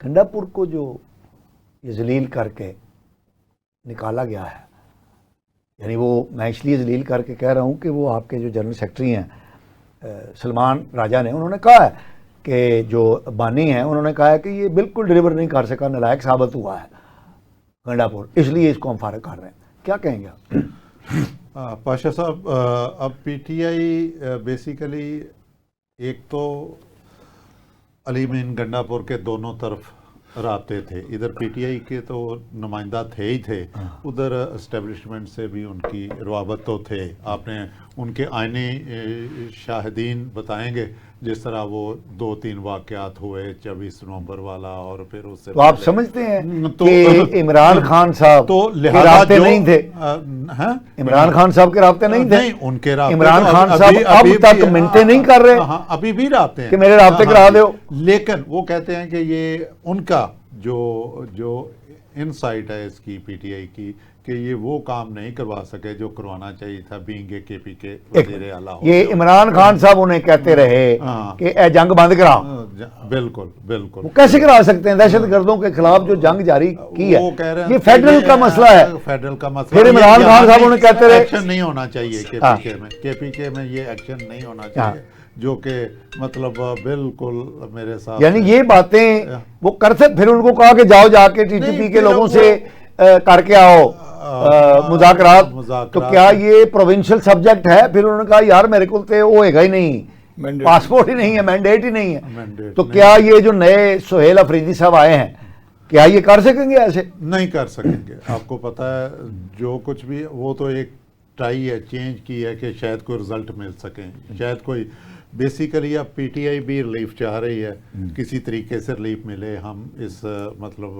گنڈا پور کو جو یہ ذلیل کر کے نکالا گیا ہے، یعنی وہ میں اس لیے ذلیل کر کے کہہ رہا ہوں کہ وہ آپ کے جو جنرل سیکرٹری ہیں سلمان راجہ نے، انہوں نے کہا ہے کہ جو بانی ہیں انہوں نے کہا ہے کہ یہ بالکل ڈلیور نہیں کر سکا، نالائق ثابت ہوا ہے گنڈا پور، اس لیے اس کو ہم فارغ کر رہے ہیں. کیا کہیں گے آپ؟ پاشا صاحب، اب پی ٹی آئی بیسیکلی ایک تو علی مین گنڈا پور کے دونوں طرف رابطے تھے، ادھر پی ٹی آئی کے تو نمائندہ تھے ہی تھے، ادھر اسٹیبلشمنٹ سے بھی ان کی روابط تو تھے. آپ نے ان کے آئینی شاہدین بتائیں گے جس طرح وہ 2-3 واقعات ہوئے، 24 نومبر والا اور پھر اس سے تو آپ سمجھتے ہیں کہ عمران خان صاحب تو کے رابطے نہیں تھے؟ عمران خان صاحب کے رابطے نہیں تھے؟ نہیں، ان کے رابطے عمران خان صاحب اب تک مینٹین نہیں کر رہے؟ ہاں، ابھی بھی رابطے ہیں کہ میرے رابطے کرا دو. لیکن وہ کہتے ہیں کہ یہ ان کا جو انسائٹ ہے اس کی پی ٹی آئی کی، کہ یہ وہ کام نہیں کروا سکے جو کروانا چاہیے تھا بینگ کے پی کے وزیر اعلیٰ. یہ عمران خان صاحب انہیں کہتے رہے کہ اے جنگ بند کراؤ. بالکل بالکل. وہ کیسے کرا سکتے ہیں؟ دہشت گردوں کے خلاف جو جنگ جاری کی ہے وہ کہہ رہے ہیں یہ فیڈرل کا مسئلہ ہے. فیڈرل کا مسئلہ. پھر عمران خان صاحب انہیں کہتے رہے ایکشن نہیں ہونا چاہیے کے پی کے میں یہ ایکشن نہیں ہونا چاہیے، جو کہ مطلب بالکل میرے ساتھ، یعنی یہ باتیں وہ کرتے. پھر ان کو کہا کہ جاؤ جا کے ٹی ٹی پی کے لوگوں سے کر کے آؤ مذاکرات. تو کیا یہ پروونشل سبجیکٹ ہے؟ پھر انہوں نے کہا یار میرے کو تو ہوئے گا ہی نہیں، پاسپورٹ ہی نہیں ہے، مینڈیٹ ہی نہیں ہے. تو کیا یہ جو نئے سہیل افریدی صاحب آئے ہیں کیا یہ کر سکیں گے؟ ایسے نہیں کر سکیں گے. آپ کو پتہ ہے جو کچھ بھی وہ تو ایک ٹرائی ہے، چینج کی ہے کہ شاید کوئی رزلٹ مل سکیں، شاید کوئی. بیسیکلی اب پی ٹی آئی بھی ریلیف چاہ رہی ہے، کسی طریقے سے ریلیف ملے، ہم اس مطلب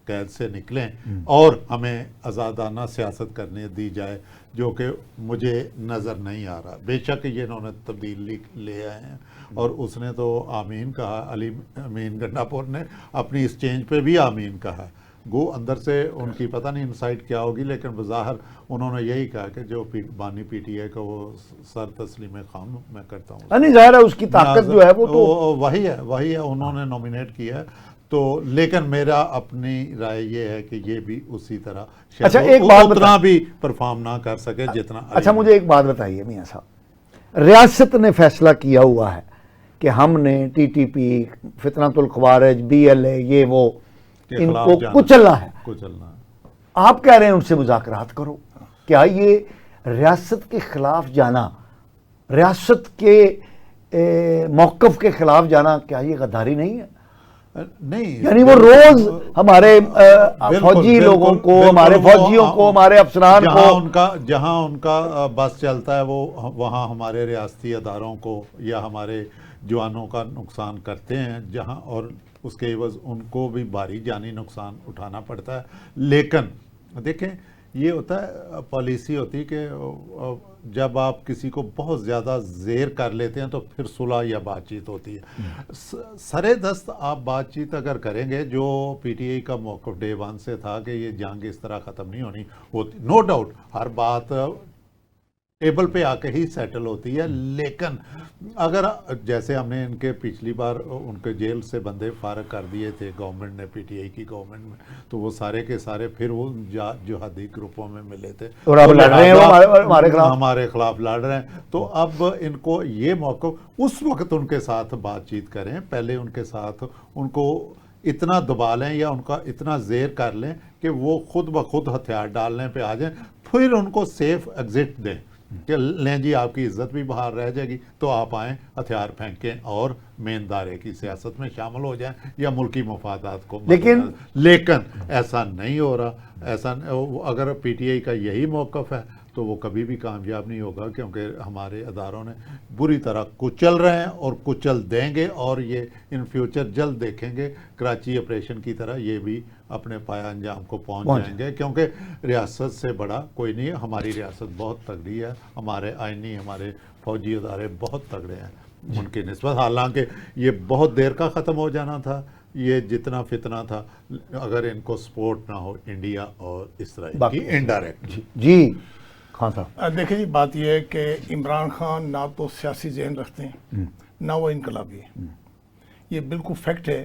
قید سے نکلیں اور ہمیں آزادانہ سیاست کرنے دی جائے، جو کہ مجھے نظر نہیں آ رہا. بے شک یہ انہوں نے تبدیلی لے آئے ہیں اور اس نے تو آمین کہا، علی امین گنڈا پور نے اپنی اس چینج پہ بھی آمین کہا. گو اندر سے ان کی پتہ نہیں انسائٹ کیا ہوگی، لیکن بظاہر انہوں نے یہی کہا کہ جو بانی پی ٹی آئی کا وہ سر تسلیم خان میں کرتا ہوں. نہیں، ظاہر ہے اس کی طاقت جو ہے وہ تو وہی ہے انہوں نے نومینیٹ کیا ہے. تو لیکن میرا اپنی رائے یہ ہے کہ یہ بھی اسی طرح اچھا ایک بات اتنا بھی پرفارم نہ کر سکے جتنا. اچھا مجھے ایک بات بتائیے میاں صاحب، ریاست نے فیصلہ کیا ہوا ہے کہ ہم نے ٹی ٹی پی، فتنۃ الخوارج، بی ایل اے، یہ وہ ان کو کچلنا ہے. آپ کہہ رہے ہیں ان سے مذاکرات کرو. کیا یہ ریاست کے خلاف جانا، ریاست کے موقف کے خلاف جانا، کیا یہ غداری نہیں ہے؟ نہیں، یعنی وہ روز ہمارے فوجی لوگوں کو، ہمارے فوجیوں کو، ہمارے افسران کو، جہاں ان کا بس چلتا ہے وہ وہاں ہمارے ریاستی اداروں کو یا ہمارے جوانوں کا نقصان کرتے ہیں جہاں، اور اس کے عوض ان کو بھی بھاری جانی نقصان اٹھانا پڑتا ہے. لیکن دیکھیں یہ ہوتا ہے، پالیسی ہوتی ہے کہ جب آپ کسی کو بہت زیادہ زیر کر لیتے ہیں تو پھر صلح یا بات چیت ہوتی ہے. سرے دست آپ بات چیت اگر کریں گے، جو پی ٹی آئی کا موقف ڈے 1 سے تھا کہ یہ جنگ اس طرح ختم نہیں ہونی ہوتی، نو ڈاؤٹ ہر بات ٹیبل پہ آ کے ہی سیٹل ہوتی ہے. لیکن اگر جیسے ہم نے ان کے پچھلی بار ان کے جیل سے بندے فارغ کر دیے تھے گورنمنٹ نے، پی ٹی آئی کی گورنمنٹ میں، تو وہ سارے کے سارے پھر وہ جہادی گروپوں میں ملے تھے اور اب لڑ رہے ہیں، ہمارے خلاف لڑ رہے ہیں. تو اب ان کو یہ موقف اس وقت ان کے ساتھ بات چیت کریں، پہلے ان کے ساتھ ان کو اتنا دبا لیں یا ان کا اتنا زیر کر لیں کہ وہ خود بخود ہتھیار ڈالنے پہ آ جائیں، پھر ان کو سیف ایگزٹ دیں کہ لیں جی آپ کی عزت بھی باہر رہ جائے گی تو آپ آئیں، ہتھیار پھینکیں اور مین دارے کی سیاست میں شامل ہو جائیں یا ملکی مفادات کو. لیکن ایسا نہیں ہو رہا. ایسا اگر پی ٹی آئی کا یہی موقف ہے تو وہ کبھی بھی کامیاب نہیں ہوگا، کیونکہ ہمارے اداروں نے بری طرح کچل رہے ہیں اور کچل دیں گے، اور یہ ان فیوچر جلد دیکھیں گے کراچی آپریشن کی طرح یہ بھی اپنے پایا انجام کو پہنچ جائیں گے، کیونکہ ریاست سے بڑا کوئی نہیں ہے. ہماری ریاست بہت تگڑی ہے، ہمارے آئینی، ہمارے فوجی ادارے بہت تگڑے ہیں ان کی نسبت. حالانکہ یہ بہت دیر کا ختم ہو جانا تھا یہ جتنا فتنہ تھا، اگر ان کو سپورٹ نہ ہو انڈیا اور اسرائیل کی انڈائریکٹ. جی خان صاحب دیکھیں جی، بات یہ ہے کہ عمران خان نہ تو سیاسی ذہن رکھتے ہیں نہ وہ انقلابی ہے. یہ بالکل فیکٹ ہے.